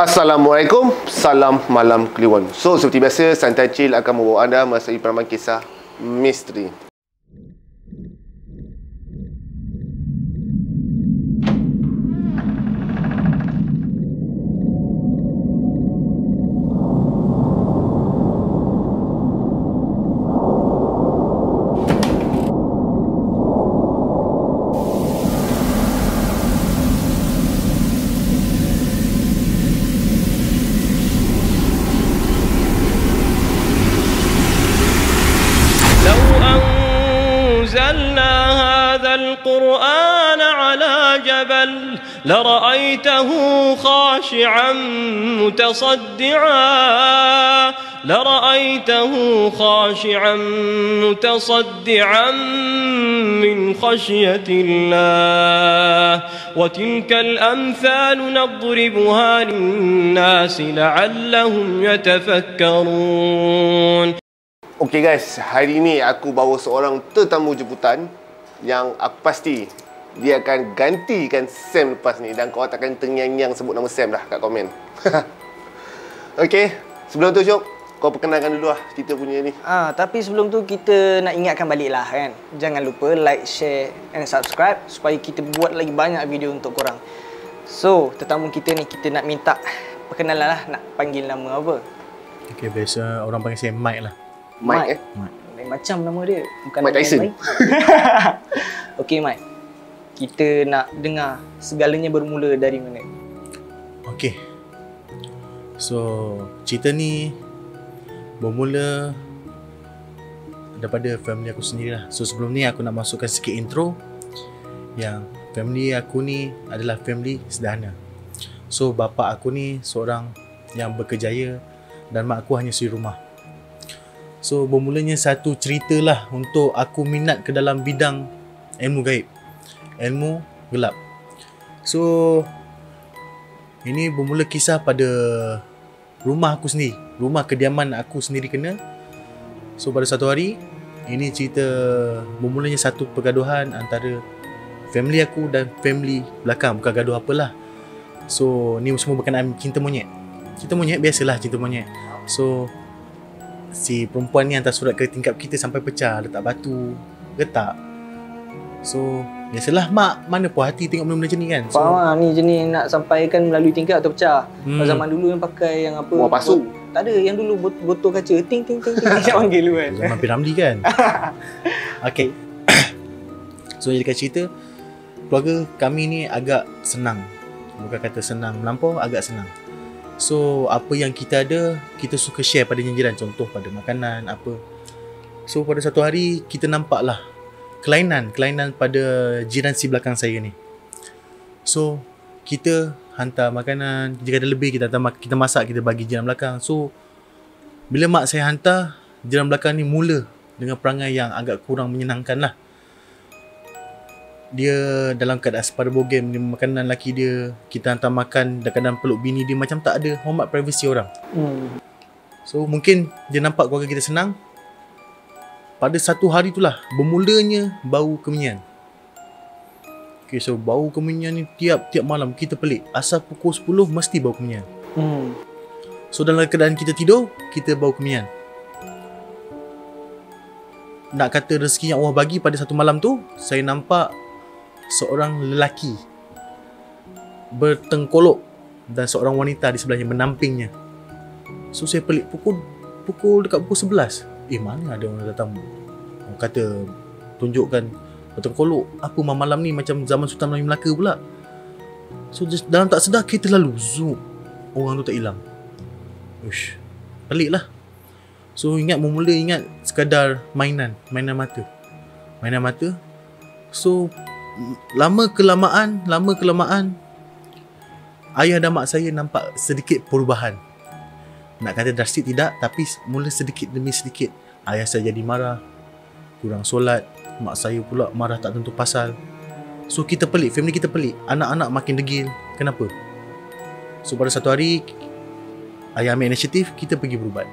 Assalamualaikum, salam malam Kliwon. So, seperti biasa, Santai Chill akan membawa anda masuk penerangan kisah misteri. القرآن على جبل لرأيته خاشعا متصدعا من خشية الله وتلك الأمثال نضربها للناس لعلهم يتفكرون. Okay guys, hari ni aku bawa seorang tetamu jemputan yang aku pasti dia akan gantikan Sam lepas ni. Dan kau takkan tengyang-nyang sebut nama Sam dah kat komen. Okay, sebelum tu Syuk, kau perkenalkan dulu lah kita punya ni. Tapi sebelum tu kita nak ingatkan balik lah kan. Jangan lupa like, share and subscribe supaya kita buat lagi banyak video untuk korang. So, tetamu kita ni kita nak minta perkenalan lah, nak panggil nama apa? Okay, biasa orang panggil saya Mike lah. Mike. Macam nama dia, bukan Mike Tyson. Okay Mike, kita nak dengar segalanya bermula dari mana? Okay, so cerita ni bermula daripada family aku sendiri lah. So sebelum ni aku nak masukkan sikit intro. Yang family aku ni adalah family sederhana. So bapa aku ni seorang yang berkejaya dan mak aku hanya suri rumah. So bermulanya satu cerita lah untuk aku minat ke dalam bidang ilmu gaib, ilmu gelap. So ini bermula kisah pada rumah aku sendiri, rumah kediaman aku sendiri kena. So pada satu hari, ini cerita bermulanya satu pergaduhan antara family aku dan family belakang. Bukan gaduh apalah. So ni semua berkenaan cinta monyet. Cinta monyet biasalah, cinta monyet. So si perempuan ni hantar surat ke tingkap kita sampai pecah, letak batu, getak. So biasalah mak mana puas hati tengok benda-benda macam ni kan. So faham ni jenis nak sampaikan melalui tingkap atau pecah. Zaman dulu yang pakai yang apa, buah pasu. Tak ada, yang dulu botol kaca ting ting ting ting macam panggil dulu kan. zaman Piramli kan. Okay. So jadi cerita, keluarga kami ni agak senang. Bukan kata senang melampau, agak senang. So apa yang kita ada, kita suka share pada jiran. Contoh pada makanan apa. So pada satu hari kita nampak lah kelainan pada jiran si belakang saya ni. So kita hantar makanan, jika ada lebih kita masak, kita bagi jiran belakang. So bila mak saya hantar, jiran belakang ni mula dengan perangai yang agak kurang menyenangkan lah. Dia dalam keadaan sepada bogem, dia makanan laki dia, kita hantar makan, kadang-kadang peluk bini dia, macam tak ada hormat privasi orang. So mungkin dia nampak keluarga kita senang. Pada satu hari itulah bermulanya bau kemenyan. Okay, so bau kemenyan ni tiap malam kita pelik. Asal pukul 10 mesti bau kemenyan. So dalam keadaan kita tidur, kita bau kemenyan. Nak kata rezeki yang Allah bagi, pada satu malam tu saya nampak seorang lelaki bertengkolok dan seorang wanita di sebelahnya menampingnya. So saya pelik, dekat pukul 11. Mana ada orang datang? Orang kata tunjukkan bertengkolok. Apa malam ni macam zaman Sultan Melayu Melaka pula. So dalam tak sedar kita lalu zoom, orang tu tak hilang. Ush, pelik lah. So mula ingat sekadar mainan mata. So lama kelamaan ayah dan mak saya nampak sedikit perubahan. Nak kata drastik tidak, tapi mula sedikit demi sedikit. Ayah saya jadi marah, kurang solat. Mak saya pula marah tak tentu pasal. So kita pelik, family kita pelik. Anak-anak makin degil. Kenapa? So pada satu hari, ayah ambil inisiatif, kita pergi berubat.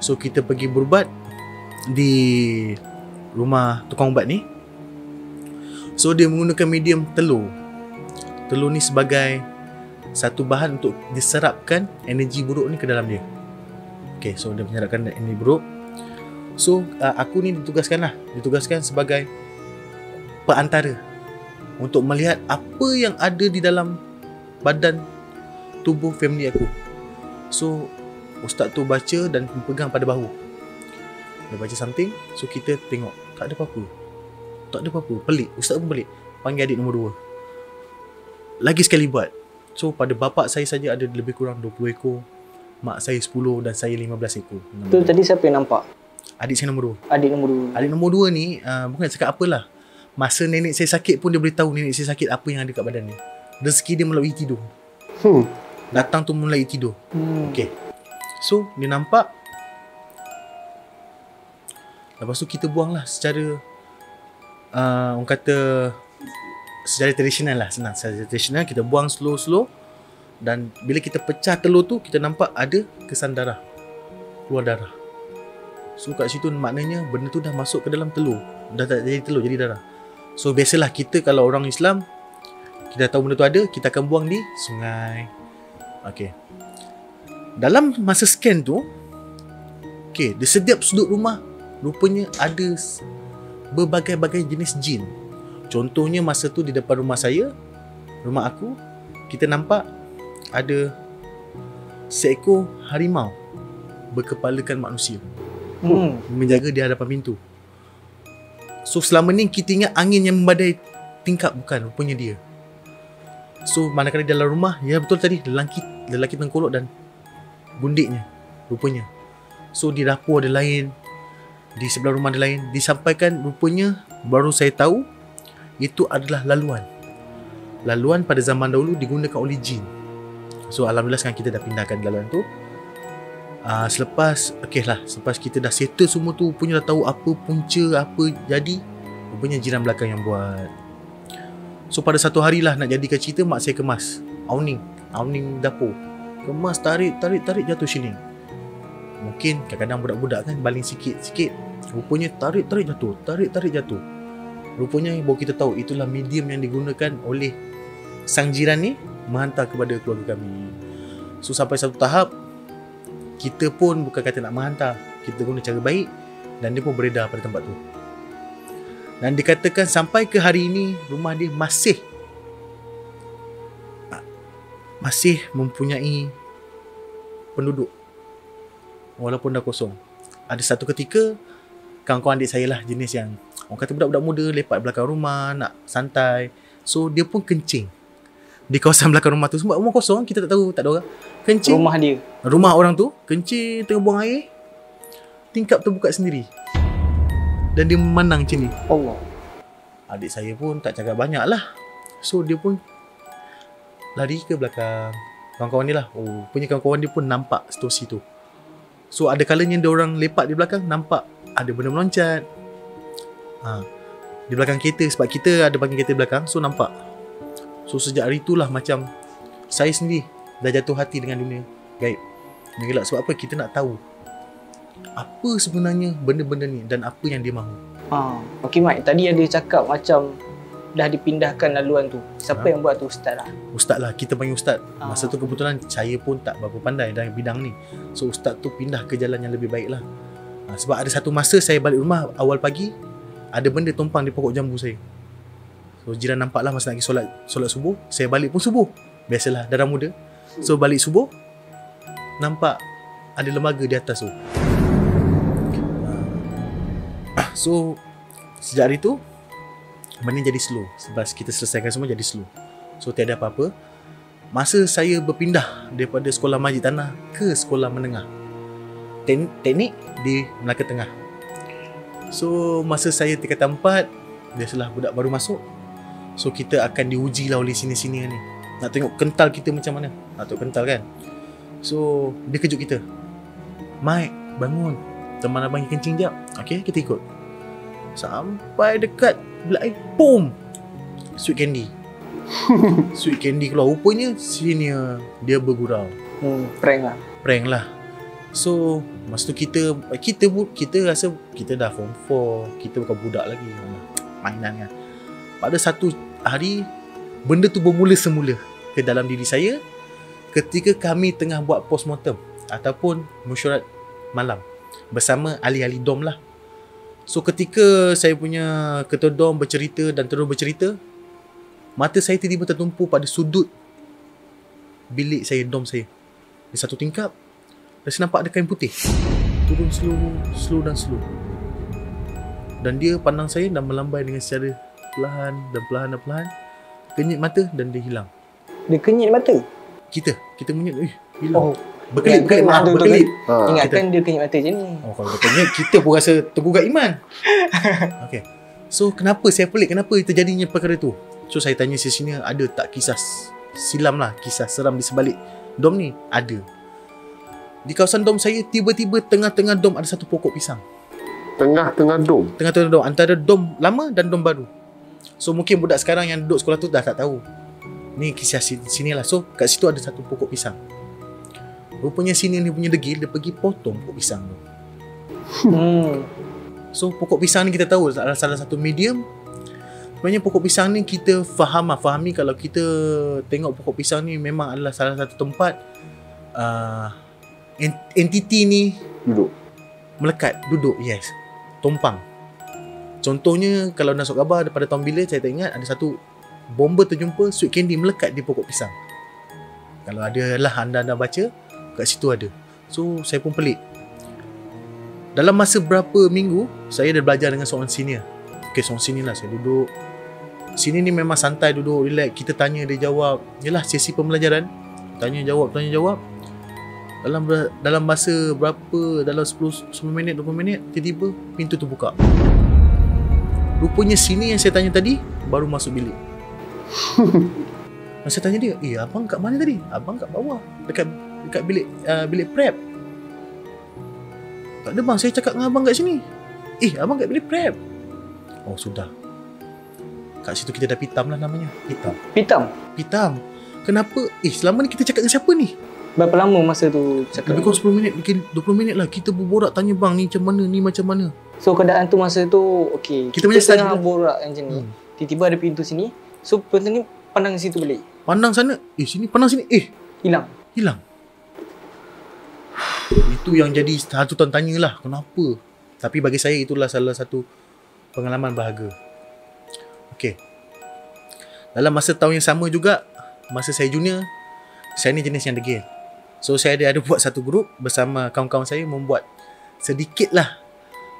So kita pergi berubat di rumah tukang ubat ni. So dia menggunakan medium telur. Telur ni sebagai satu bahan untuk diserapkan energi buruk ni ke dalam dia. Okay, so dia menyerapkan energi buruk. So aku ni ditugaskan sebagai perantara untuk melihat apa yang ada di dalam badan tubuh family aku. So ustaz tu baca dan pegang pada bahu. Dia baca something, so kita tengok tak ada apa-apa. Pelik, ustaz pun pelik. Panggil adik nombor 2. Lagi sekali buat. So pada bapak saya saja ada lebih kurang 20 ekor, mak saya 10 dan saya 15 ekor. Tu tadi siapa yang nampak? Adik saya nombor 2. Adik nombor 2. Adik nombor 2 ni bukan cakap apalah. Masa nenek saya sakit pun dia boleh tahu nenek saya sakit apa yang ada kat badan dia. Rezeki dia melalui tidur. Datang tu melalui tidur. Okay. So dia nampak. Lepas tu kita buang lah secara orang kata secara tradisional lah, senang. Secara tradisional kita buang slow. Dan bila kita pecah telur tu, kita nampak ada kesan darah, keluar darah. So kat situ maknanya benda tu dah masuk ke dalam telur. Dah tak jadi telur, jadi darah. So biasalah kita kalau orang Islam, kita tahu benda tu ada, kita akan buang di sungai. Okay. Dalam masa scan tu, okay, di setiap sudut rumah rupanya ada berbagai-bagai jenis jin. Contohnya masa tu di depan rumah saya, rumah aku, kita nampak ada seekor harimau berkepalakan manusia menjaga di hadapan pintu. So selama ni kita ingat angin yang membadai tingkap, bukan, rupanya dia. So manakala di dalam rumah, ya betul tadi, lelaki tengkolok dan bundiknya rupanya. So di dapur ada lain, di sebelah rumah ada lain. Disampaikan rupanya, baru saya tahu, itu adalah laluan. Laluan pada zaman dahulu digunakan oleh jin. So alhamdulillah sekarang kita dah pindahkan laluan tu. Selepas kita dah settle semua tu, rupanya dah tahu apa punca, apa jadi, rupanya jiran belakang yang buat. So pada satu hari lah nak jadikan cerita, mak saya kemas awning dapur. Kemas, tarik jatuh sini. Mungkin kadang-kadang budak-budak kan baling sikit-sikit, rupanya tarik jatuh. Rupanya baru kita tahu itulah medium yang digunakan oleh sang jiran ni menghantar kepada keluarga kami. So sampai satu tahap, kita pun bukan kata nak menghantar, kita guna cara baik, dan dia pun beredar pada tempat tu. Dan dikatakan sampai ke hari ini rumah dia masih mempunyai penduduk walaupun dah kosong. Ada satu ketika kawan-kawan adik saya lah, jenis yang orang kata budak-budak muda lepak belakang rumah nak santai. So dia pun kencing di kawasan belakang rumah tu. Sebab rumah kosong, kita tak tahu, tak ada orang. Kencing rumah orang tu, kencing tengah buang air, tingkap terbuka sendiri dan dia memandang macam ni. Allah. Adik saya pun tak cakap banyak lah. So dia pun lari ke belakang. Kawan-kawan dia lah, punya kawan-kawan dia pun nampak situasi tu. So ada kalanya dia orang lepak di belakang, nampak ada benda meloncat di belakang kereta. Sebab kita ada parking kereta belakang, so nampak. So sejak hari itulah macam saya sendiri dah jatuh hati dengan dunia gaib. Mengelak. Sebab apa? Kita nak tahu apa sebenarnya benda-benda ni dan apa yang dia mahu. Okay Mat, tadi ada cakap macam dah dipindahkan laluan tu. Siapa yang buat tu? Ustaz lah? Ustaz lah, kita panggil ustaz. Masa tu kebetulan saya pun tak berapa pandai dalam bidang ni. So ustaz tu pindah ke jalan yang lebih baik lah. Sebab ada satu masa saya balik rumah awal pagi, ada benda tumpang di pokok jambu saya. So jiran nampak lah masa nak pergi solat subuh. Saya balik pun subuh, biasalah darah muda. So balik subuh, nampak ada lembaga di atas tu. So sejak hari tu benda jadi slow. Sebab kita selesaikan semua jadi slow. So tiada apa-apa. Masa saya berpindah daripada sekolah Majid Tanah ke sekolah menengah teknik di Melaka Tengah. So masa saya tingkatan 4, biasalah budak baru masuk, so kita akan diuji lah oleh sini-sini ni. Nak tengok kental kita macam mana. Nak tengok kental kan. So dia kejut kita, "Mike, bangun, teman abang kencing jap." Okay, kita ikut. Sampai dekat belah air, boom, sweet candy. Sweet candy keluar. Rupanya senior dia bergurau. Prank lah. So masa tu kita rasa kita dah form 4, kita bukan budak lagi, mainan kan. Pada satu hari, benda tu bermula semula ke dalam diri saya, ketika kami tengah buat postmortem ataupun mesyuarat malam bersama ahli-ahli dom lah. So ketika saya punya ketua dom bercerita dan terus bercerita, mata saya tiba-tiba tertumpu pada sudut bilik saya, dom saya. Di satu tingkap, dan saya nampak ada kain putih turun slow dan slow. Dan dia pandang saya dan melambai dengan secara perlahan dan perlahan, kenyit mata dan dia hilang. Dia kenyit mata? Kita menyet, hilang. Oh, Berkelip. ingatkan dia kenyit mata je ni. Oh, kalau katanya kita pun rasa tergugat iman. Okay. So kenapa saya pelik, kenapa terjadinya perkara tu? So saya tanya si sini, ada tak kisah silam lah, kisah seram di sebalik dom ni? Ada. Di kawasan dom saya, tiba-tiba tengah-tengah dom ada satu pokok pisang. Tengah-tengah dom. Tengah-tengah dom, antara dom lama dan dom baru. So mungkin budak sekarang yang duduk sekolah tu dah tak tahu. Ni kisah sini lah. So kat situ ada satu pokok pisang. Rupanya sini ni punya degil, dia pergi potong pokok pisang tu. So pokok pisang ni kita tahu salah satu medium. Sebenarnya pokok pisang ni kita fahami kalau kita tengok pokok pisang ni memang adalah salah satu tempat entiti ni melekat, duduk, yes, tumpang. Contohnya kalau nasuk khabar pada tahun bila saya tak ingat, ada satu bomba terjumpa sweet candy melekat di pokok pisang. Kalau ada lah anda baca, kat situ ada. So saya pun pelik. Dalam masa berapa minggu saya dah belajar dengan seorang senior. Okay, seorang senior lah, saya duduk sini ni memang santai, duduk relax, kita tanya dia jawab. Yalah, sesi pembelajaran, tanya jawab. Dalam masa berapa, dalam 10 minit 20 minit, tiba-tiba pintu tu buka. Rupanya sini yang saya tanya tadi baru masuk bilik. Dan saya tanya dia, abang kat mana tadi? Abang kat bawah, dekat bilik prep. Tak ada bang, saya cakap dengan abang kat sini. Abang kat bilik prep. Oh sudah, kat situ kita dah pitam lah namanya. Pitam. Kenapa? Selama ni kita cakap dengan siapa ni? Berapa lama masa tu cakap? Lebih kurang 10 minit, mungkin 20 minit lah. Kita berborak tanya bang ni macam mana. So keadaan tu masa tu, okay, kita tengah borak macam ni, tiba-tiba ada pintu sini. So penonton ni pandang situ balik, pandang sana, sini, pandang sini, hilang. Itu yang jadi satu tanya lah, kenapa? Tapi bagi saya itulah salah satu pengalaman berharga. Okay, dalam masa tahun yang sama juga, masa saya junior, saya ni jenis yang degil. So saya ada buat satu grup bersama kawan-kawan saya, membuat sedikit lah,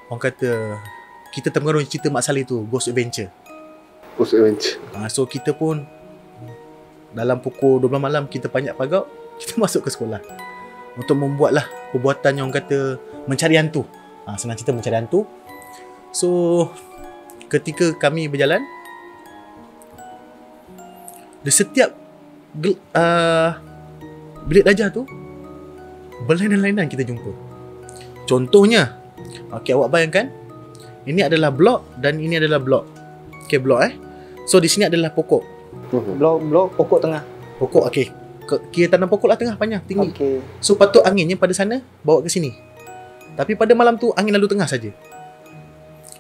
orang kata, kita terpengaruh cerita Mak Saleh tu, Ghost Adventure. So kita pun dalam pukul 12 malam kita panjat pagar, kita masuk ke sekolah untuk membuat lah perbuatan yang orang kata mencari hantu. Senang cerita, mencari hantu. So ketika kami berjalan, di setiap bilik darjah tu, berlainan-lainan kita jumpa. Contohnya, awak bayangkan, ini adalah blok dan ini adalah blok. Blok So di sini adalah pokok. Blok pokok tengah. Pokok, kira tanam pokok lah tengah, panjang, tinggi. So patut anginnya pada sana bawa ke sini. Tapi pada malam tu angin lalu tengah saja.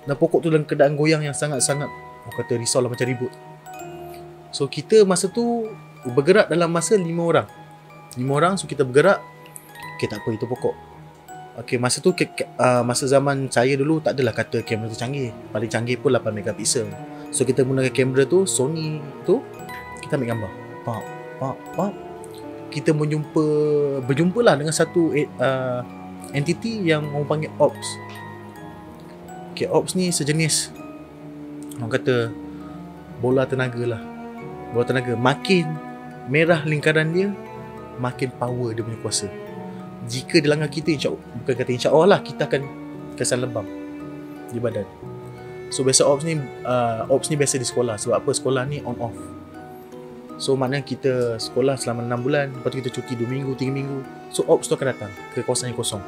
Dan pokok tu dalam keadaan goyang yang sangat-sangat, orang kata risau lah, macam ribut. So kita masa tu bergerak dalam masa 5 orang. So kita bergerak. Tak apa, itu pokok. Masa tu masa zaman saya dulu tak adalah kata kamera tu canggih. Paling canggih pun 8 megapixel. So kita gunakan kamera tu, Sony tu, kita ambil gambar. Pap. Kita berjumpalah dengan satu entiti yang orang panggil Ops. Ops ni sejenis, orang kata, bola tenaga lah. Bola tenaga, makin merah lingkaran dia, makin power dia punya kuasa. Jika dia langgar kita, bukan kata insya-Allah lah, kita akan kesan lebam di badan. So biasa Ops ni biasa di sekolah. Sebab apa? Sekolah ni on off. So maknanya kita sekolah selama 6 bulan, lepas tu kita cuti 2 minggu, 3 minggu. So Ops tu akan datang ke kawasan yang kosong.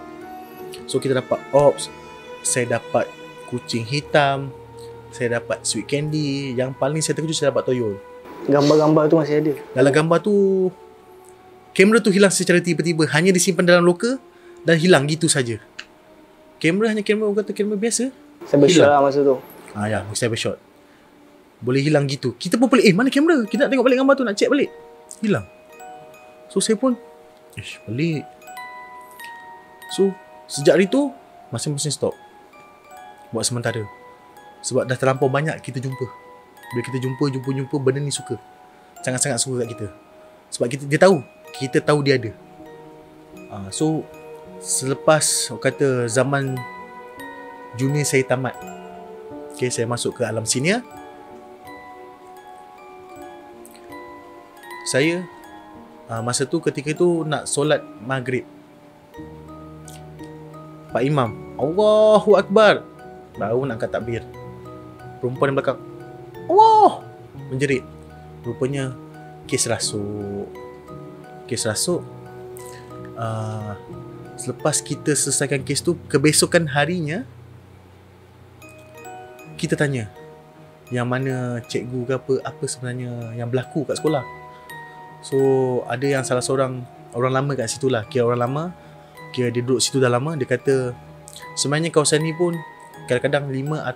So kita dapat Ops, saya dapat kucing hitam, saya dapat sweet candy. Yang paling saya terkejut, saya dapat toyol. Gambar-gambar tu masih ada. Dalam gambar tu, kamera tu hilang secara tiba-tiba, hanya disimpan dalam loker dan hilang gitu saja. Kamera hanya kamera, orang kata kamera biasa. Cybershot lah masa tu. Ya, cybershot. Boleh hilang gitu. Kita pun pelik, mana kamera? Kita nak tengok balik gambar tu, nak check balik. Hilang. So saya pun pelik. So sejak hari tu masing-masing stop buat sementara. Sebab dah terlampau banyak kita jumpa. Bila kita jumpa benda ni suka. Sangat-sangat suka kat kita. Sebab dia tahu, kita tahu dia ada. So selepas kata zaman junior saya tamat, okay, saya masuk ke alam senior. Saya masa tu ketika tu nak solat maghrib. Pak Imam, Allahu Akbar, baru nak angkat takbir. Perempuan di belakang, Allah, menjerit. Rupanya kes rasuk. Selepas kita selesaikan kes tu, kebesokan harinya kita tanya yang mana cikgu ke apa sebenarnya yang berlaku kat sekolah. So ada yang salah seorang orang lama kat situ lah, kira orang lama, kira dia duduk situ dah lama. Dia kata sebenarnya kawasan ni pun kadang-kadang 3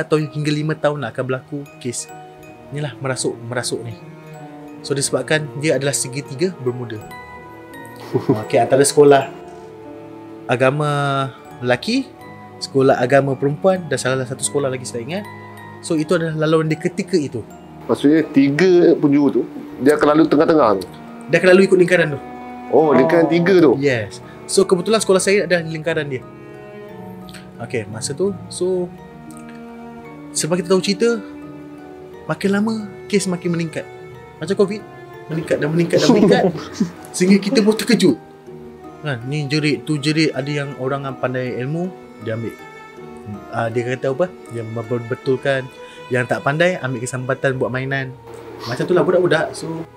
atau hingga 5 tahun nak akan berlaku kes inilah merasuk ni. So disebabkan dia adalah segitiga bermuda. Okay, antara sekolah agama lelaki, sekolah agama perempuan dan salah satu sekolah lagi saya ingat. So itu adalah laluan dia ketika itu. Maksudnya 3 penjuru tu dia akan lalu tengah-tengah tu. Dia akan lalu ikut lingkaran tu. Oh, lingkaran 3 tu. Yes. So kebetulan sekolah saya ada lingkaran dia. Okay, masa tu, so sebab kita tahu cerita, makin lama kes makin meningkat. Macam COVID, meningkat dan meningkat sehingga kita pun terkejut. Kan, ni jerit, tu jerit. Ada yang orang yang pandai ilmu, dia ambil. Dia kata apa? Dia membetulkan. Yang tak pandai, ambil kesempatan buat mainan. Macam tu lah budak-budak. So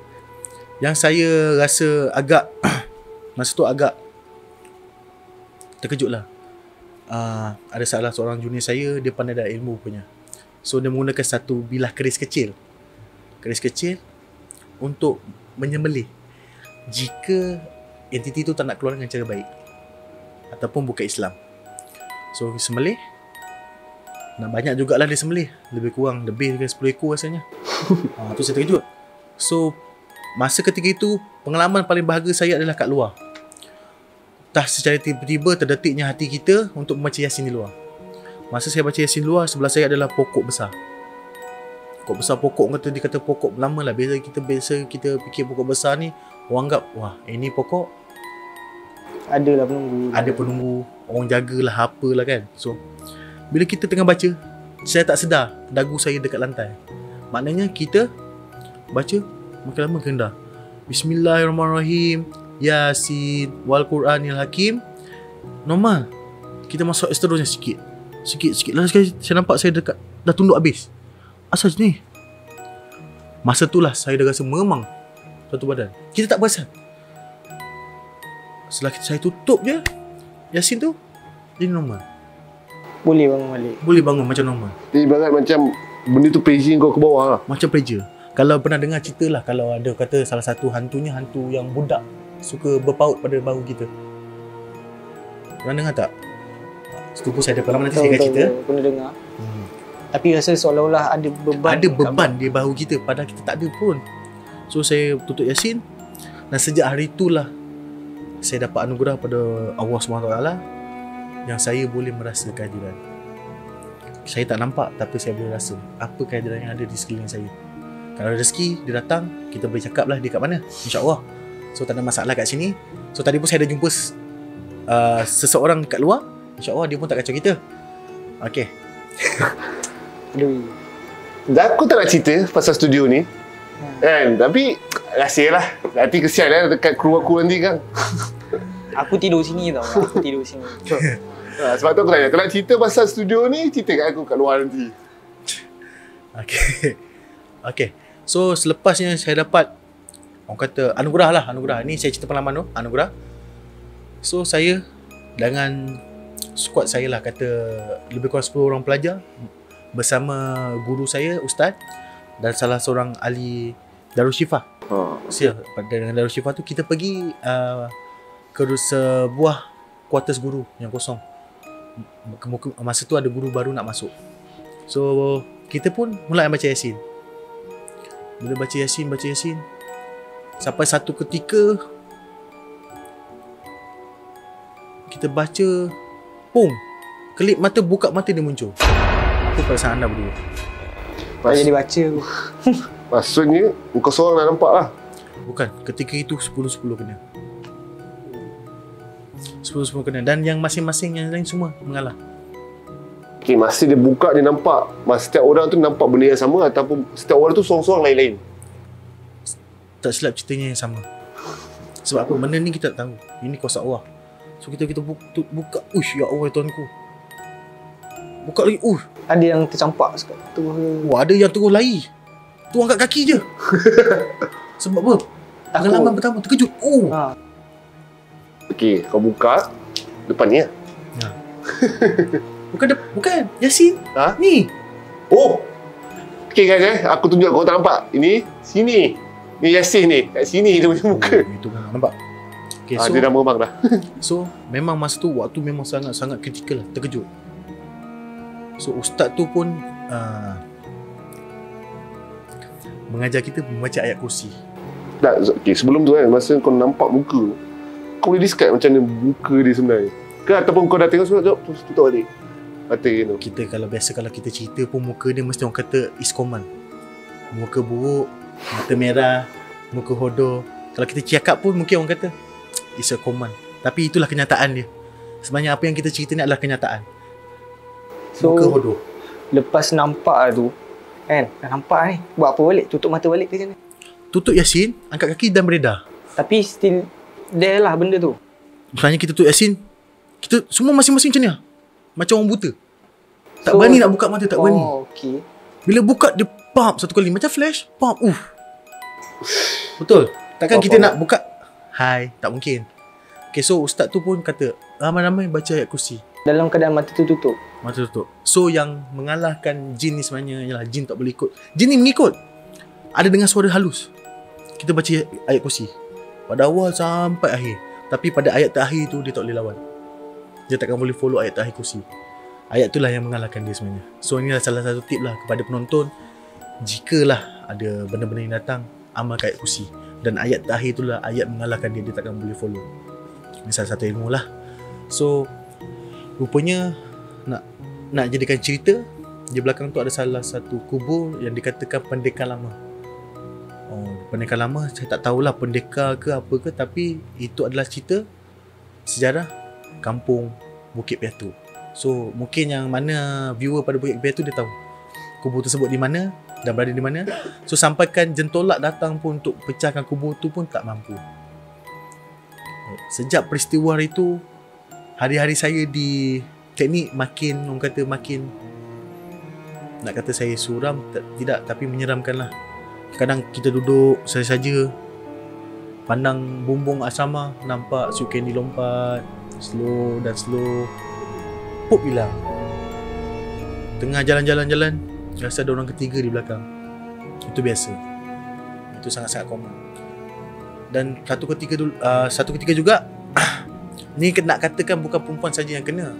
yang saya rasa agak masa tu agak terkejut lah. Ada salah seorang junior saya, dia pandai dah ilmu punya. So dia menggunakan satu bilah keris kecil untuk menyembelih jika entiti tu tak nak keluar dengan cara baik ataupun bukan Islam. So sembelih, nak banyak jugalah dia sembelih, lebih kurang lebih dengan 10 ekor rasanya. Tu saya terkejut. So masa ketika itu, pengalaman paling bahagia saya adalah kat luar. Entah secara tiba-tiba terdetiknya hati kita untuk membaca Yasin di luar. Masa saya baca Yasin luar, sebelah saya adalah pokok besar. Pokok kata, dia kata pokok lama lah. Biasa kita fikir pokok besar ni, orang anggap, wah ini pokok Adalah penunggu. ada penunggu, orang jagalah apalah kan. So bila kita tengah baca, saya tak sedar dagu saya dekat lantai. Maknanya kita baca makin lama makin rendah. Bismillahirrahmanirrahim, Yasin wal Quranil Hakim. Normal. Kita masuk seterusnya sikit. Lalu sekali saya nampak saya dekat dah tunduk habis. Asal ni? Masa tu lah saya dah rasa meremang satu badan. Kita tak perasan. Setelah saya tutup je Yasin tu, dia normal. Boleh bangun balik. Boleh bangun macam normal. Dia ibarat macam benda tu pressing kau ke bawah lah. Macam pressure. Kalau pernah dengar cerita lah, kalau ada kata salah satu hantunya hantu yang budak, suka berpaut pada bahu kita. Pernah dengar tak? Setupu saya ada pengalaman, nanti saya akan cerita. Pernah dengar. Tapi rasa seolah-olah ada beban. Ada beban di bahu kita, padahal kita tak ada pun. So saya tutup Yasin, dan sejak hari itulah saya dapat anugerah pada Allah SWT yang saya boleh merasa kehadiran. Saya tak nampak, tapi saya boleh rasa apa kehadiran yang ada di sekeliling saya. Kalau ada rezeki, dia datang, kita boleh cakap lah dia kat mana, insyaAllah. So tak ada masalah kat sini. So tadi pun saya ada jumpa seseorang kat luar, insyaAllah dia pun tak kacau kita. Okay. Aduh. Dan aku tak nak cerita pasal studio ni kan, tapi rahsia lah. Nanti kesian lah dekat kru aku nanti kan. Aku tidur sini tau. Aku tidur sini. Sebab tu aku tanya, kau nak cerita pasal studio ni, cerita kat aku kat luar nanti. Okay. So selepasnya saya dapat, orang kata anugerah lah, anugerah. Ni saya cerita pengalaman tu, anugerah. So saya dengan squad saya lah, kata lebih kurang 10 orang pelajar bersama guru saya, ustaz, dan salah seorang ahli Darusshifah. Dengan Darusshifah tu kita pergi ke sebuah kuartus guru yang kosong. Masa tu ada guru baru nak masuk. So kita pun mula baca Yasin. Bila baca Yasin, Sampai satu ketika kita baca, pum, kelip mata, buka mata dia muncul. Apa perasaan anda berdua? Tak jadi baca aku. Maksudnya kau seorang dah nampak lah. Bukan, ketika itu 10-10 kena. 10-10 kena. Dan yang masing-masing yang lain semua mengalah. Okay, masa dia buka dia nampak, setiap orang tu nampak benda yang sama ataupun setiap orang tu seorang-seorang lain-lain? Tak silap ceritanya yang sama. Sebab apa? Benda ni kita tak tahu. Ini kuasa Allah. So kita buka, ush, ya Allah tuanku. Buka lagi, Ada yang tercampak tu. Wah, ada yang terus lari. Tu angkat kaki je. Sebab apa? Pengalaman pertama terkejut. Okey, kau buka depan ni lah. Ya. Bukan Yasin. Ha? Ni. Oh. Okey guys, aku tunjuk kau tak nampak. Ini sini. Ni Yasin ni. Kat sini dia punya muka. Itu memang nampak. Okay, so, dia dah memang dah. So memang masa tu waktu memang sangat-sangat kritikal lah, terkejut. So ustaz tu pun mengajar kita membaca ayat kursi. Okay, sebelum tu kan, masa kau nampak muka, kau boleh describe macam mana muka dia sebenarnya? Ke ataupun kau dah tengok semua, jom tutup balik mata dia tu? Kita kalau kita cerita pun muka dia mesti orang kata iskoman. Muka buruk, mata merah, muka hodoh. Kalau kita cakap pun mungkin orang kata it's a command. Tapi itulah kenyataan dia. Sebenarnya apa yang kita cerita ni adalah kenyataan. So, muka hodoh. Lepas nampak tu kan, dah nampak ni, buat apa balik? Tutup mata balik ke macam mana? Tutup Yasin, angkat kaki dan beredar. Tapi still there lah benda tu. Sebenarnya kita tutup Yasin, kita semua masing-masing macam ni lah. Macam orang buta. Tak berani nak buka mata, tak berani. Okay. Bila buka, dia pump satu kali. Macam flash, pump. Betul. Takkan kita nak buka, hai, tak mungkin. Okay, so ustaz tu pun kata, ramai-ramai baca ayat kursi. Dalam keadaan mata tu tutup. Mata tutup. So yang mengalahkan jin ni sebenarnya ialah jin tak boleh ikut. Jin ni mengikut. Ada dengan suara halus. Kita baca ayat kursi pada awal sampai akhir. Tapi pada ayat terakhir tu dia tak boleh lawan. Dia takkan boleh follow ayat terakhir kursi. Ayat itulah yang mengalahkan dia sebenarnya. So inilah salah satu tip lah kepada penonton. Jikalah ada benda-benda yang datang, amalkan ayat kursi. Dan ayat terakhir itulah ayat mengalahkan dia. Dia takkan boleh follow. Ini salah satu ilmu lah. So rupanya nak jadikan cerita, di belakang tu ada salah satu kubur yang dikatakan pendekar lama. Pendekar lama, saya tak tahulah pendekar ke apa ke, tapi itu adalah cerita sejarah kampung Bukit Piatu. So mungkin yang mana viewer pada Bukit Piatu dia tahu kubur tersebut di mana dan berada di mana. So sampaikan jentolak datang pun untuk pecahkan kubur tu pun tak mampu. Sejak peristiwa itu, hari-hari saya di teknik makin, orang kata makin, nak kata saya suram, tidak, tapi menyeramkan lah. Kadang kita duduk saja-saja, pandang bumbung asrama, nampak Sukendi lompat slow dan slow, pop hilang. Tengah jalan-jalan, rasa ada orang ketiga di belakang. Itu biasa. Itu sangat-sangat common. Dan satu ketika juga ni nak katakan bukan perempuan saja yang kena,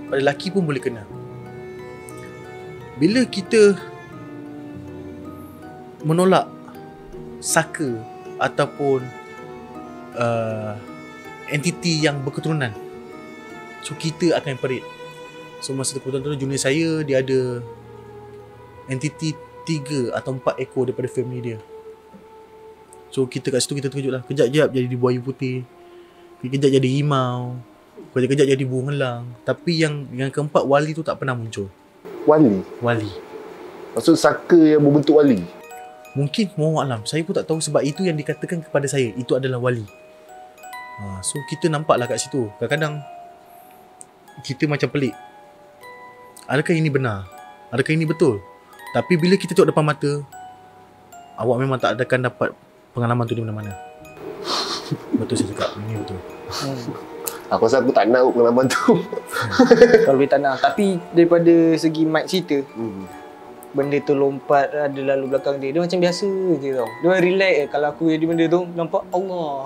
pada lelaki pun boleh kena. Bila kita menolak saka ataupun entiti yang berketurunan, so kita akan perit. So masa tu kebetulan junior saya, dia ada entiti 3 atau 4 ekor daripada family dia. So kita kat situ kita terkejut lah. Kejap-kejap jadi buaya putih, kejap jadi rimau, kejap-kejap jadi burung helang. Tapi yang keempat, wali tu tak pernah muncul. Wali? Maksud saka yang berbentuk wali? Mungkin, mohon alam, saya pun tak tahu, sebab itu yang dikatakan kepada saya, itu adalah wali. So kita nampaklah kat situ. Kadang-kadang kita macam pelik. Adakah ini benar? Adakah ini betul? Tapi bila kita tengok depan mata, awak memang tak akan dapat pengalaman tu di mana-mana. Betul saya cakap, ini betul. Aku rasa aku tak nak pengalaman tu. Kalau boleh tak nak. Tapi daripada segi mic cerita, benda tu lompat ada lalu belakang dia, dia macam biasa je tau. Dia relax je. Kalau aku jadi benda tu, nampak Allah.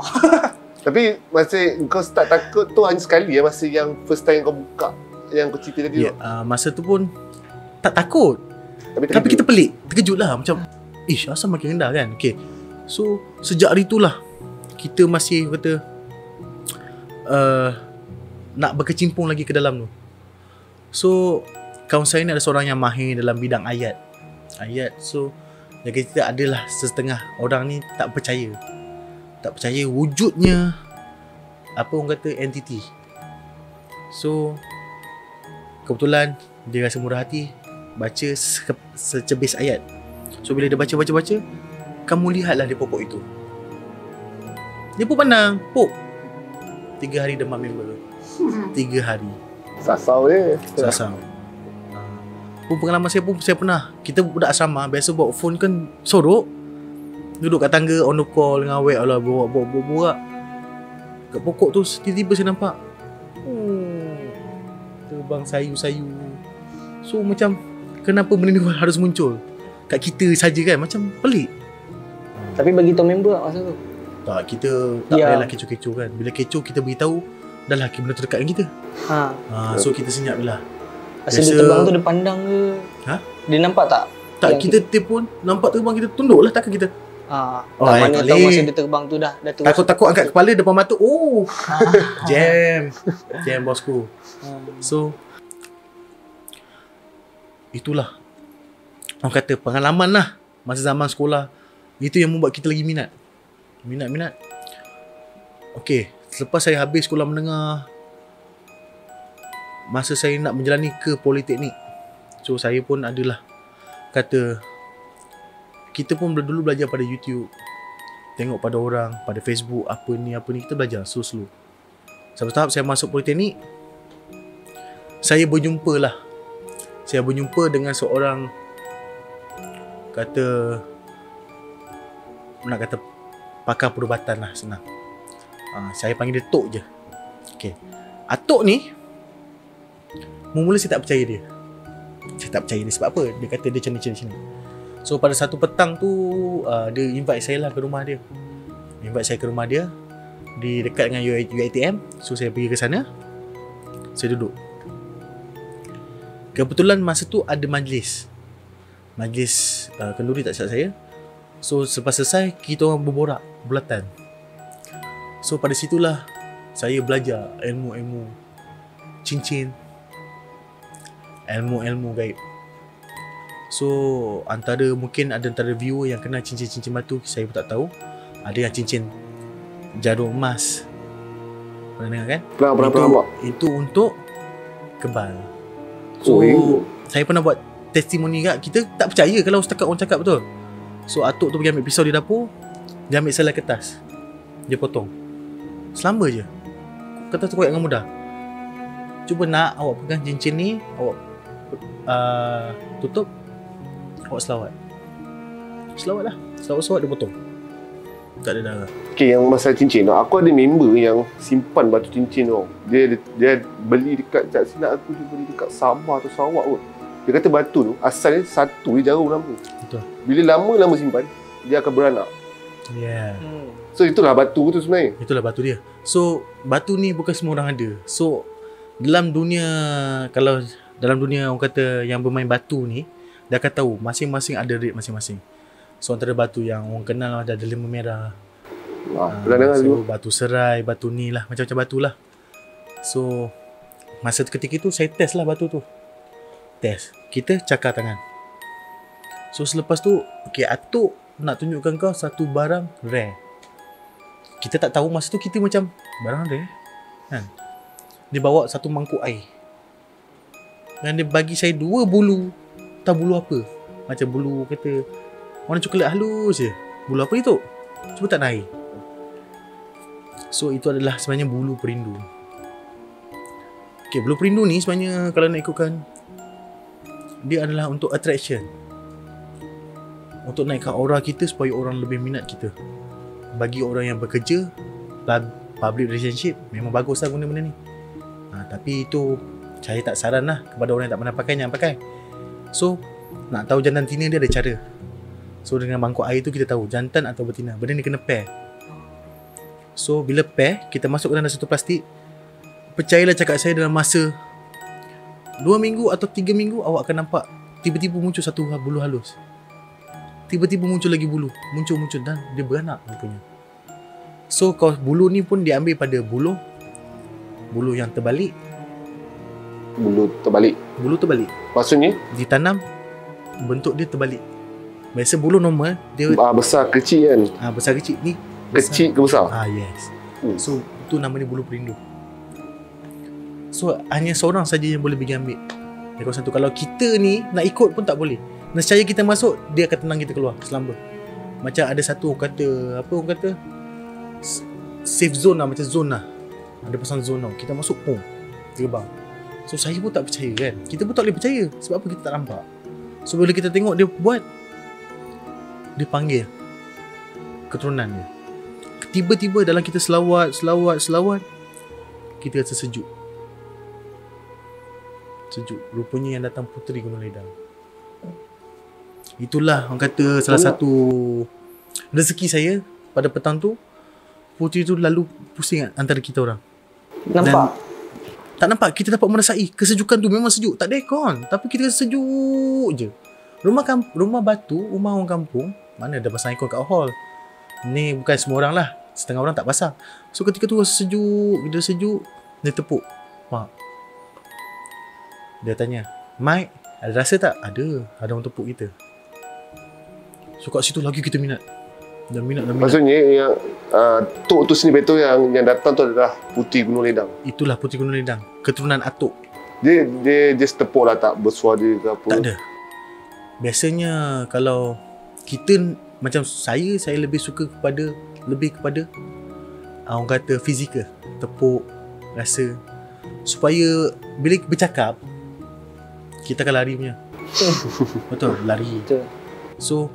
Tapi masa kau start takut tu hanya sekali ya, masa yang first time kau buka yang kau cerita tadi tu? Masa tu pun tak takut. Tapi kita pelik, terkejut lah. Macam, asal makin rendah kan? Okay. So sejak hari itulah kita masih kata nak berkecimpung lagi ke dalam tu. So kawan saya ni ada seorang yang mahir dalam bidang ayat. So yang kita adalah setengah orang ni tak percaya wujudnya apa orang kata entiti. So kebetulan dia rasa murah hati baca secebis ayat. So bila dia baca, kamu lihatlah dia pokok itu. Dia pun pandang, 3 hari demam member. 3 hari. Sasau dia. Sasau. Pun pengalaman saya pernah. Kita budak asrama, biasa bawa phone kan sorok. Duduk kat tangga on the call dengan awek lah, borak. Kat pokok tu tiba-tiba saya nampak terbang sayu-sayu. So macam kenapa benda ni harus muncul kat kita saja kan, macam pelik. Tapi bagi tahu member masa tu. Tak, kita tak payahlah kecoh-kecoh kan. Bila kecoh kita beritahu dah lah benda tu dekat dengan kita. So kita senyap je lah. Masa dia terbang tu dia pandang ke? Dia nampak tak? Tak, kita pun nampak terbang, kita tunduk lah takkan kita. Mana tahu masa dia terbang tu dah terus. Takut angkat kepala depan mata. Jam bosku. So itulah orang kata pengalaman lah masa zaman sekolah. Itu yang membuat kita lagi minat. Okay, selepas saya habis sekolah menengah, masa saya nak menjalani ke politeknik, so saya pun adalah kata kita pun dulu belajar pada YouTube, tengok pada orang, pada Facebook, apa ni kita belajar slow. Sampai tahap saya masuk politeknik, saya berjumpa dengan seorang kata nak kata pakar perubatan lah, senang. Saya panggil dia Tok je. Okay, Atok ni mula saya tak percaya dia. Sebab apa? Dia kata dia macam ni. So pada satu petang tu dia invite saya lah ke rumah dia. Di dekat dengan UiTM. So saya pergi ke sana. Saya duduk. Kebetulan masa tu ada majlis kenduri tak silap saya. So selepas selesai kita orang berborak bulatan. So pada situlah saya belajar ilmu-ilmu cincin, ilmu-ilmu gaib. So mungkin ada antara viewer yang kenal cincin-cincin batu, saya pun tak tahu. Ada yang cincin jarum emas. Pernah dengar kan? Pernah. Itu untuk kebal. So saya pernah buat testimoni kat, kita tak percaya kalau setakat orang cakap betul. So Atuk tu pergi ambil pisau di dapur, dia ambil selai kertas, dia potong. Selamba je. Kertas tu koyak dengan mudah. Cuba nak awak pegang cincin ni, awak tutup, awak selawat. Selawat dia potong. Tak ada darah. Okay, yang masalah cincin tu, aku ada member yang simpan batu cincin tu. Dia beli dekat aku dia beli dekat Sabah atau Sarawak kot. Dia kata batu tu asalnya satu dia jarum lama. Betul. Bila lama simpan, dia akan beranak. So itulah batu tu sebenarnya. Itulah batu dia. So batu ni bukan semua orang ada. So dalam dunia orang kata yang bermain batu ni, dia akan tahu masing-masing ada rate masing-masing. So antara batu yang orang kenal ada delima merah. Pernah dengar dulu. Batu serai, batu ni lah, macam-macam batu lah. So masa ketika itu saya test lah batu tu. Kita cakar tangan. So selepas tu, okay, Atuk nak tunjukkan kau satu barang rare. Kita tak tahu masa tu, kita macam barang rare kan. Dia bawa satu mangkuk air dan dia bagi saya 2 bulu. Tak bulu apa, macam bulu kata warna coklat halus je. Bulu apa itu? Cuba tak naik. So itu adalah sebenarnya bulu perindu. Okay, bulu perindu ni sebenarnya kalau nak ikutkan, dia adalah untuk attraction, untuk naikkan aura kita supaya orang lebih minat kita. Bagi orang yang bekerja public relationship, memang bagus lah guna benda ni. Tapi itu saya tak saran lah kepada orang yang tak pernah pakai, jangan pakai. So nak tahu jantan tina dia ada cara. So dengan mangkuk air tu kita tahu jantan atau betina. Benda ni kena pair. So bila pair, kita masuk ke dalam satu plastik. Percayalah cakap saya, dalam masa 2 minggu atau 3 minggu awak akan nampak tiba-tiba muncul satu bulu halus. tiba-tiba muncul lagi bulu. Muncul dan dia beranak rupanya. So kalau bulu ni pun diambil pada bulu yang terbalik. Bulu terbalik. Bulu terbalik. Maksudnya? Ditanam, bentuk dia terbalik. Biasa bulu normal dia besar kecil kan? besar kecil ni. Besar. Kecil ke besar? Yes. So itu nama dia bulu perindu. So hanya seorang saja yang boleh pergi ambil di kawasan tu. Kalau kita ni nak ikut pun tak boleh. Nescaya kita masuk, dia akan tenang kita keluar selamba. Macam ada satu kata, apa orang kata, safe zone lah, macam zone lah. Ada pasang zone tau. Kita masuk pun terbang. So saya pun tak percaya kan. Kita pun tak boleh percaya. Sebab apa? Kita tak nampak. So bila kita tengok dia buat, dia panggil keturunan dia. Tiba-tiba dalam kita selawat, kita rasa sejuk. Rupanya yang datang puteri Gunung Ledang. Itulah orang kata salah satu rezeki saya pada petang tu. Puteri tu lalu pusing antara kita orang. Nampak? Tak nampak. Kita dapat merasai kesejukan tu. Memang sejuk. Tak ada aircon, tapi kita rasa sejuk je. Rumah batu, rumah orang kampung, mana ada pasang aircon kat hall. Ni bukan semua orang lah. Setengah orang tak pasang. So ketika tu rasa sejuk. Dia sejuk, dia tepuk mak. Dia tanya, Mike, ada rasa tak? Ada orang tepuk kita. So kat situ lagi kita minat. Dah minat. Maksudnya yang Tok tu sini betul yang datang tu adalah Puteri Gunung Ledang. Itulah Puteri Gunung Ledang, keturunan Atuk. Dia just tepuk lah, tak bersuara ke apa? Tak ada. Biasanya kalau kita macam saya lebih suka kepada orang kata fizikal. Tepuk, rasa, supaya bila bercakap kita akan lari punya. Betul, lari. Betul. So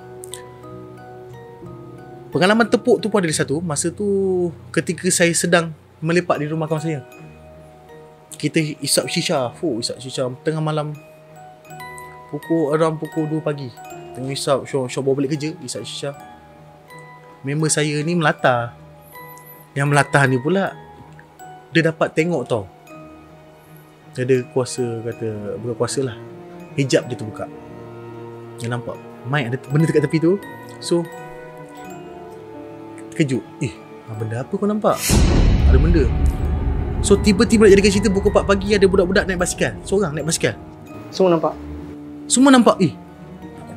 pengalaman tepuk tu pun ada satu. Masa tu ketika saya sedang melepak di rumah kawan saya, kita isap shisha. Isap shisha tengah malam, pukul 2 pagi. Tengah isap, Syok bawa balik kerja, isap shisha. Member saya ni melata. Yang melata ni pula, dia dapat tengok tau. Dia ada kuasa, kata bukan kuasa lah, hijab dia terbuka. Dia nampak Mike ada benda dekat tepi tu. So terkejut. Benda apa kau nampak? Ada benda. So tiba-tiba nak jadikan cerita pukul 4 pagi ada budak-budak naik basikal. Seorang naik basikal. Semua nampak? Semua nampak. Pukul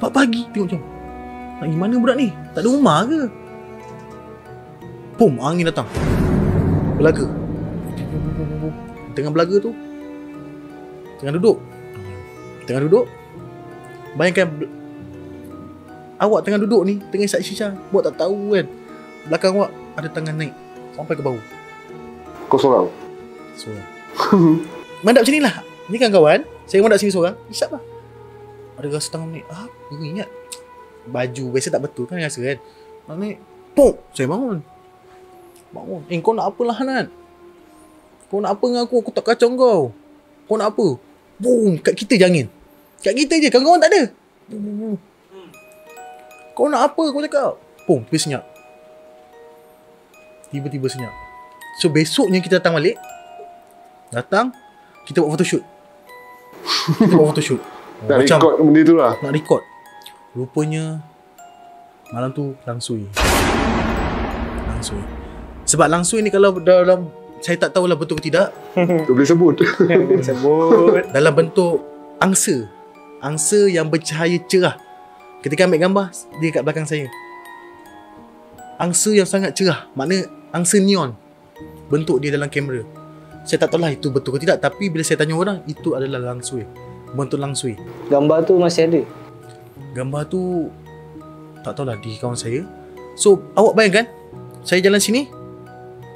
4 pagi tengok macam, nak pergi mana budak ni? Tak ada rumah ke? Pum, angin datang. Belaga. Tengah belaga tu, Tengah duduk. Bayangkan awak tengah duduk ni, tengah isap shisha, buat tak tahu kan, belakang awak ada tangan naik sampai ke bawah. Kau seorang? Seorang. Mandap macam ni lah. Ni kan kawan, saya mandap sini seorang, isap lah. Ada rasa tangan naik. Apa ingat baju biasa tak betul kan, rasa kan nak naik. Pum, saya bangun. Kau nak apa lah Hanan? Kau nak apa dengan aku? Aku tak kacau kau. Kau nak apa? Boom, kat kita je angin. Kat kita je, kawan-kawan tak ada. Boom. Kau nak apa? Kau cakap. Boom, dia senyap. Tiba-tiba senyap. So besoknya kita datang balik. Kita buat photoshoot. Nak record benda tu lah. Nak record. Rupanya malam tu langsui. Sebab langsui ni kalau dalam, saya tak tahulah betul ke tidak. Tu boleh sebut. Dalam bentuk angsa. Angsa yang bercahaya cerah. Ketika ambil gambar, dia kat belakang saya. Angsa yang sangat cerah. Makna angsa neon. Bentuk dia dalam kamera. Saya tak tahulah itu betul ke tidak. Tapi bila saya tanya orang, itu adalah langsui. Bentuk langsui. Gambar tu masih ada? Gambar tu tak tahulah di kawan saya. So awak bayangkan, saya jalan sini,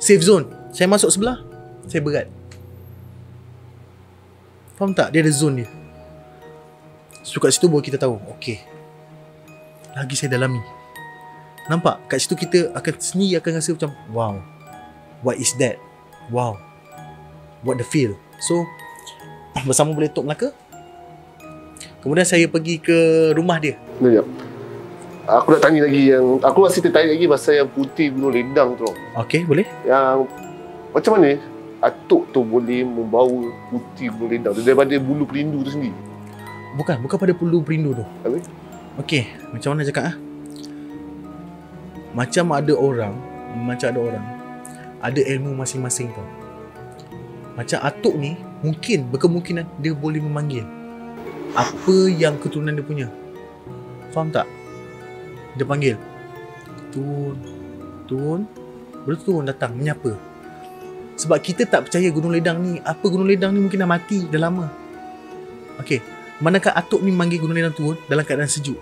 safe zone. Saya masuk sebelah, saya berat. Faham tak? Dia ada zone dia. So kat situ baru kita tahu, okey, lagi saya dalami. Nampak? Kat situ kita akan sendiri akan rasa macam, wow, what is that? Wow, what the feel? So bersama boleh Tok Melaka. Kemudian saya pergi ke rumah dia. Sekejap. Aku nak tanya lagi yang, aku masih tertarik lagi pasal yang Puteri Gunung Ledang tu. Okey, boleh. Yang macam mana Atuk tu boleh membawa Puteri Gunung Ledang tu daripada bulu perindu tu sendiri? Bukan pada Bulu Perindu tu. Habis? Okey, macam mana cakap Macam ada orang ada ilmu masing-masing tau. Macam atuk ni berkemungkinan dia boleh memanggil apa yang keturunan dia punya. Faham tak? Dia panggil Tun Betul datang menyapa. Sebab kita tak percaya Gunung Ledang ni mungkin dah mati dah lama. Okey, manakah atuk ni manggil Gunung Ledang turun dalam keadaan sejuk.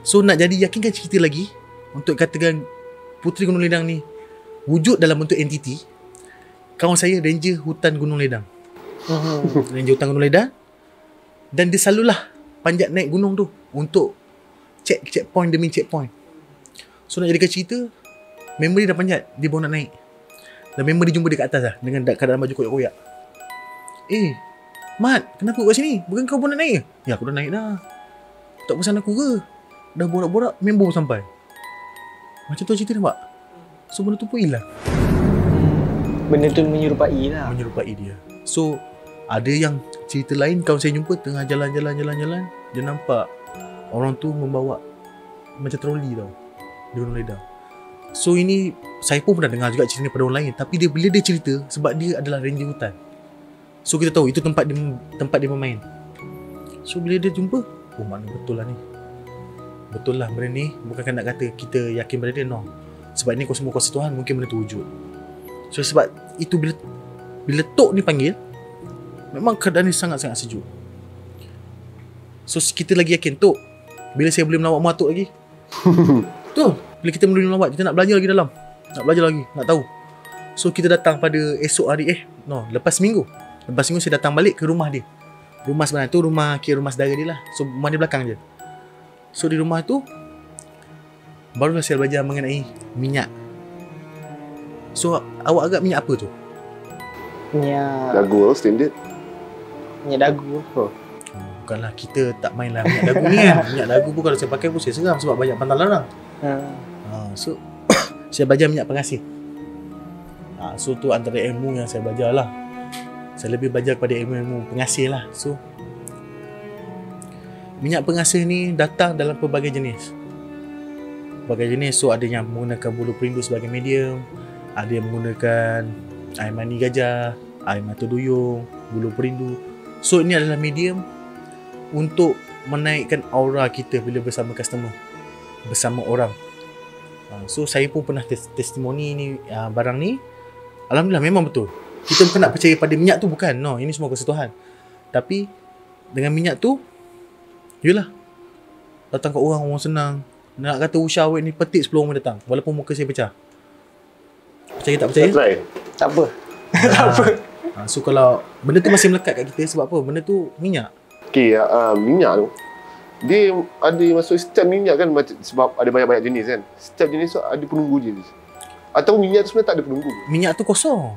So nak jadi yakinkan cerita lagi, untuk katakan Puteri Gunung Ledang ni wujud dalam bentuk entiti, kawan saya ranger hutan Gunung Ledang. Ranger hutan Gunung Ledang. Dan dia selalulah panjat naik gunung tu untuk checkpoint demi checkpoint. So nak jadikan cerita, member dia dah panjat, dia baru nak naik. Dan member dia jumpa dia kat atas lah, dengan keadaan baju koyak-koyak. Mat, kenapa kat sini? Bukan kau pun nak naik ke? Ya, aku dah naik dah. Tak pesan aku ke? Dah borak-borak, member pun sampai. Macam tu cerita nampak? So benda tu pun hilang. Benda tu menyerupai lah. Menyerupai dia. So ada yang cerita lain, kawan saya jumpa tengah jalan, dia nampak orang tu membawa macam troli tau di Gunung Ledang. So ini saya pun pernah dengar juga cerita ni pada orang lain, tapi bila dia cerita, sebab dia adalah ranger hutan, so kita tahu itu tempat dia bermain. So bila dia jumpa, oh mana betul lah ni. Betul lah benda ni, bukan nak kata kita yakin pada dia, no. Sebab ni semua kuasa Tuhan, mungkin benda tu wujud. So sebab itu bila Tok ni panggil, memang keadaan ni sangat-sangat sejuk. So kita lagi yakin, Tok, bila saya boleh melawat rumah Tok lagi? Betul. Bila kita boleh melawat, kita nak belajar lagi dalam. Nak belajar lagi, nak tahu. So kita datang pada esok hari, lepas seminggu. Lepas seminggu saya datang balik ke rumah dia. Rumah sebenarnya tu rumah saudara dia lah. So rumah dia belakang je. So di rumah tu barulah saya belajar mengenai minyak. So awak agak minyak apa tu? Minyak Dagu standard. Minyak dagu apa? Bukanlah, kita tak main lah minyak dagu ni kan. Minyak dagu pun kalau saya pakai pun saya seram sebab banyak pantal larang. So saya belajar minyak pengasih. So tu antara ilmu yang saya belajar lah. Saya lebih belajar kepada ilmu pengasih lah. So minyak pengasih ni datang dalam pelbagai jenis. So ada yang menggunakan bulu perindu sebagai medium, ada yang menggunakan air mani gajah, air mata duyung, bulu perindu. So ini adalah medium untuk menaikkan aura kita bila bersama customer, bersama orang. So saya pun pernah testimoni ni, barang ni alhamdulillah memang betul. Kita bukan nak percaya pada minyak tu, bukan, no, ini semua kuasa Tuhan. Tapi dengan minyak tu, yelah, datang kat orang senang. Nak kata Usha awet ni petik 10 orang datang, walaupun muka saya pecah. Percaya tak percaya? Tak apa. Tak apa. So kalau benda tu masih melekat kat kita, sebab apa? Benda tu minyak. Okay, minyak tu, dia ada masuk setiap minyak kan, sebab ada banyak-banyak jenis kan. Setiap jenis tu ada penunggu jenis. Atau minyak tu sebenarnya tak ada penunggu. Minyak tu kosong,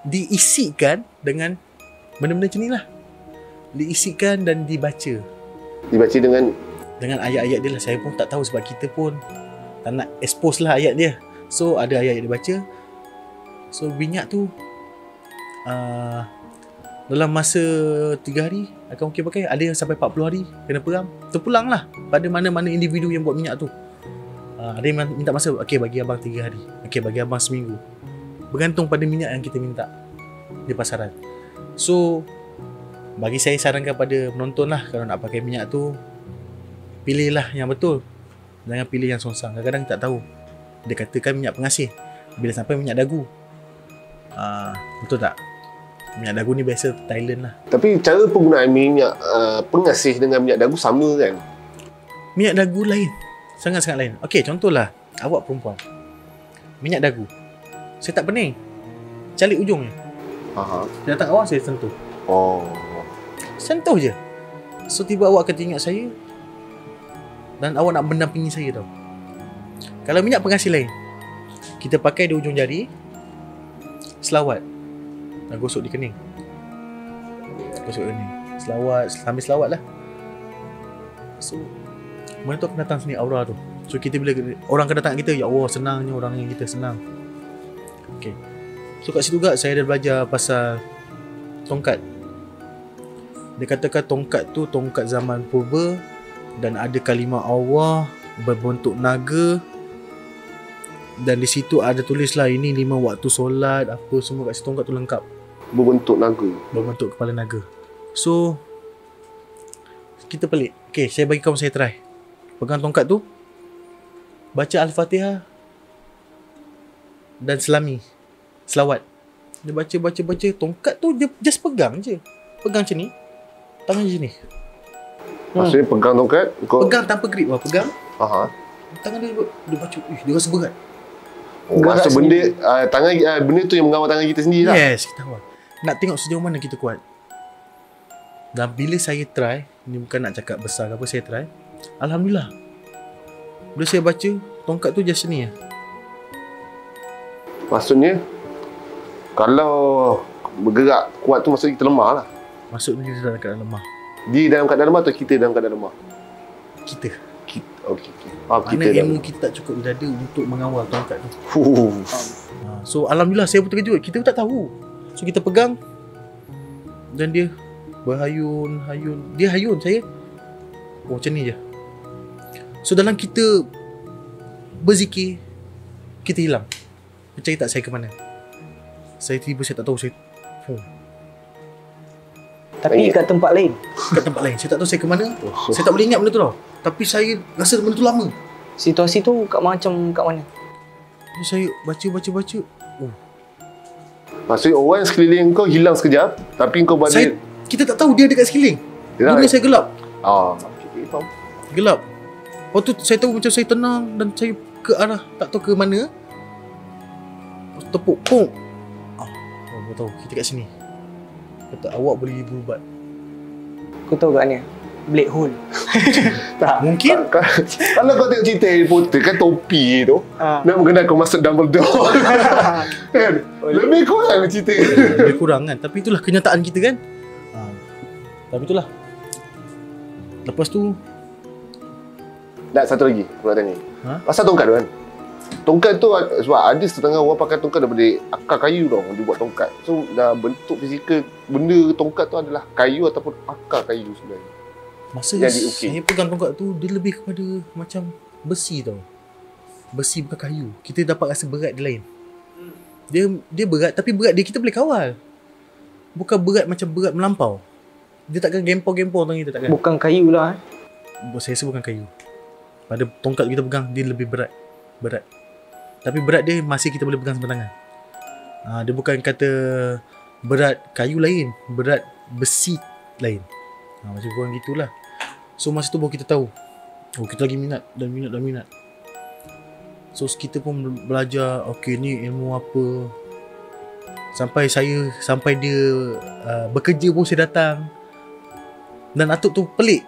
diisikan dengan benda-benda macam ni lah. Diisikan dan dibaca dengan ayat-ayat dia lah. Saya pun tak tahu sebab kita pun tak nak expose lah ayat dia. So ada ayat dia baca. So minyak tu dalam masa 3 hari akan okey pakai. Ada yang sampai 40 hari kena perang. Terpulang lah pada mana-mana individu yang buat minyak tu. Ada yang minta masa, okey bagi abang 3 hari, okey bagi abang seminggu. Bergantung pada minyak yang kita minta di pasaran. So bagi saya sarankan pada penonton lah, kalau nak pakai minyak tu, pilihlah yang betul. Jangan pilih yang songsang. Kadang-kadang tak tahu. Dia katakan minyak pengasih, bila sampai minyak dagu. Betul tak? Minyak dagu ni biasa Thailand lah. Tapi cara penggunaan minyak pengasih dengan minyak dagu sama kan? Minyak dagu lain, sangat-sangat lain. Okey, contohlah awak perempuan, minyak dagu, saya tak pening, calik ujungnya. Dia datang awak, saya sentuh. Sentuh je. So tiba awak akan teringat saya, dan awak nak mendampingi saya tau. Kalau minyak pengasih lain, kita pakai di ujung jari, selawat dan gosok di kening. Gosok kening, selawat, sambil selawat lah. So mana tu akan datang sini aura tu. So kita bila orang akan datang kat kita, ya Allah senangnya orang yang kita senang. Okay. So kat situ juga saya dah belajar pasal tongkat. Dia katakan tongkat tu tongkat zaman purba, dan ada kalimah Allah berbentuk naga. Dan di situ ada tulis lah ini 5 waktu solat, apa semua kat situ, tongkat tu lengkap. Berbentuk naga. Berbentuk kepala naga. So kita pelik. Okay, saya bagi kawan saya try. Pegang tongkat tu, baca Al-Fatihah dan selawat. Dia baca, tongkat tu dia just pegang je. Pegang macam ni, tangan je ni. Maksudnya pegang tongkat, kau Pegang tanpa grip lah, pegang. Aha. Tangan dia baca, dia rasa berat. Oh, masa benda benda tu yang mengawal tangan kita sendiri lah. Yes, kita awal. Nak tengok sejauh mana kita kuat. Dan bila saya try, ni bukan nak cakap besar ke apa, saya try, alhamdulillah. Bila saya baca, tongkat tu just ni lah. Maksudnya kalau bergerak kuat tu maksud kita lemah lah. Maksudnya dia dalam keadaan lemah. Dia dalam keadaan lemah atau kita dalam keadaan lemah? Kita. Okey. Faham, Mana kita ilmu kita tak cukup di dada untuk mengawal tongkat tu. Fuh. So alhamdulillah saya pun terkejut. Kita pun tak tahu. So kita pegang dan dia berhayun. Dia hayun saya. Oh macam ni je. So dalam kita berzikir, kita hilang. Percaya tak saya ke mana? Saya tak tahu saya. Tapi kat tempat lain. Kat tempat lain. Saya tak tahu saya ke mana. Saya tak boleh ingat benda tu tau. Tapi saya rasa benda tu lama. Situasi tu kat mana? Jadi saya baca. Oh. Maksudnya orang sekeliling kau hilang sekejap, tapi kau balik. Kita tak tahu dia dekat sekeliling. Dunia saya gelap. Okey, faham. Gelap. Lepas tu saya tahu macam saya tenang dan saya ke arah tak tahu ke mana. Tepuk pong. Oh, tahu kita kat sini. Kata awak boleh berubat. Kau tahu kat mana? Black hole. Tak. Mungkin Kalau kau tengok cerita Harry Potter kan topi tu nak mengenal kau masuk Dumbledore. Kan? Lebih kurang cerita. lebih kurang kan. Tapi itulah kenyataan kita kan. Tapi itulah. Lepas tu Tak, satu lagi aku nak tanya. Pasal tongkat tu kan. Tongkat tu sebab ada setengah orang pakai tongkat daripada akar kayu tau, dia buat tongkat. So dah bentuk fizikal benda tongkat tu adalah kayu ataupun akar kayu sebenarnya. masa saya pegang tongkat tu, dia lebih kepada macam besi tau. Besi bukan kayu. Kita dapat rasa berat dia lain. Dia berat, tapi berat dia kita boleh kawal. Bukan berat macam berat melampau. Dia takkan gempor-gempor tangan kita, takkan. Bukan kayu lah. Saya rasa bukan kayu. Pada tongkat kita pegang, dia lebih berat. Tapi berat dia masih kita boleh pegang sampai tangan. Dia bukan kata berat kayu lain, berat besi lain. Macam kurang gitulah. So masa tu baru kita tahu, oh kita lagi minat. So kita pun belajar, okay ni ilmu apa. Sampai dia bekerja pun saya datang. Dan atuk tu pelik.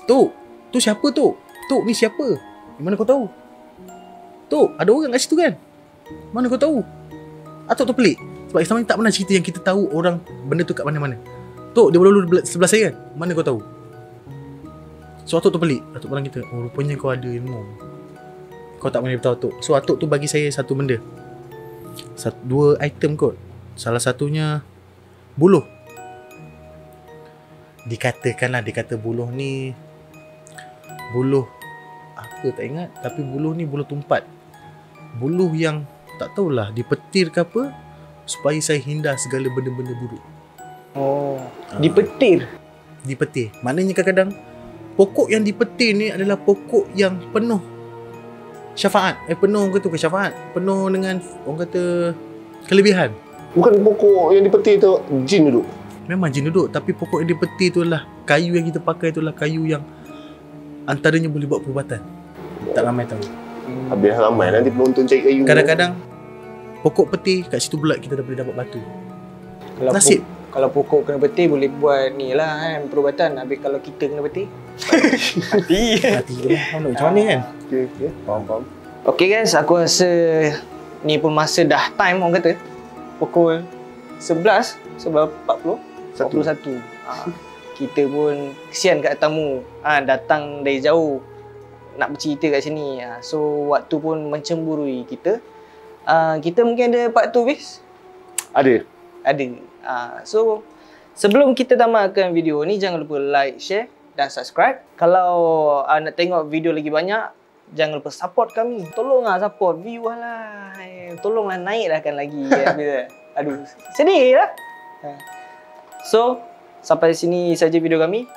Tu siapa tu? Tok ni siapa? Mana kau tahu? Tok, ada orang kat situ kan? Mana kau tahu? Atuk tu pelik. Sebab Islam ni tak pernah cerita yang kita tahu orang benda tu kat mana-mana. Tok, dia berlalu sebelah saya kan? Mana kau tahu? So atuk tu pelik. Atuk pandang kita, oh rupanya kau ada ilmu. Kau tak boleh beritahu atuk. So atuk tu bagi saya satu benda. Dua item kot. Salah satunya buluh. Dikata buluh ni buluh apa tak ingat, tapi buluh ni buluh tumpat. Buluh yang tak tahulah dipetir ke apa supaya saya hindar segala benda-benda buruk. Dipetir. Maknanya kadang-kadang pokok yang dipetir ni adalah pokok yang penuh syafaat. Penuh ke syafaat. Penuh dengan orang kata kelebihan. Bukan pokok yang dipetir tu jin duduk. Memang jin duduk, tapi pokok yang dipetir tu adalah kayu yang kita pakai, tu adalah kayu yang antaranya boleh buat perubatan. Tak ramai tahu. Habis ramai nanti penonton cari kayu. Kadang-kadang pokok petir kat situ pula kita dah boleh dapat batu. Kalau Nasib. Kalau pokok kena petir boleh buat ni lah kan, perubatan. Habis kalau kita kena petir mati tu lah. Macam mana kan? Okey. Faham. Okay guys, aku rasa ni pun masa dah time orang kata. Pukul 11:40 41. Kita pun kesian kat tamu. Datang dari jauh nak bercerita kat sini. So waktu pun mencemburui kita. Kita mungkin ada part 2 bis? Ada. So sebelum kita tamatkan video ni, jangan lupa like, share dan subscribe. Kalau nak tengok video lagi banyak, Jangan lupa support kami. Tolonglah support view lah. Tolonglah naikkan lagi. Aduh, sedih lah. So, sampai sini saja video kami.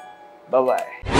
Bye-bye.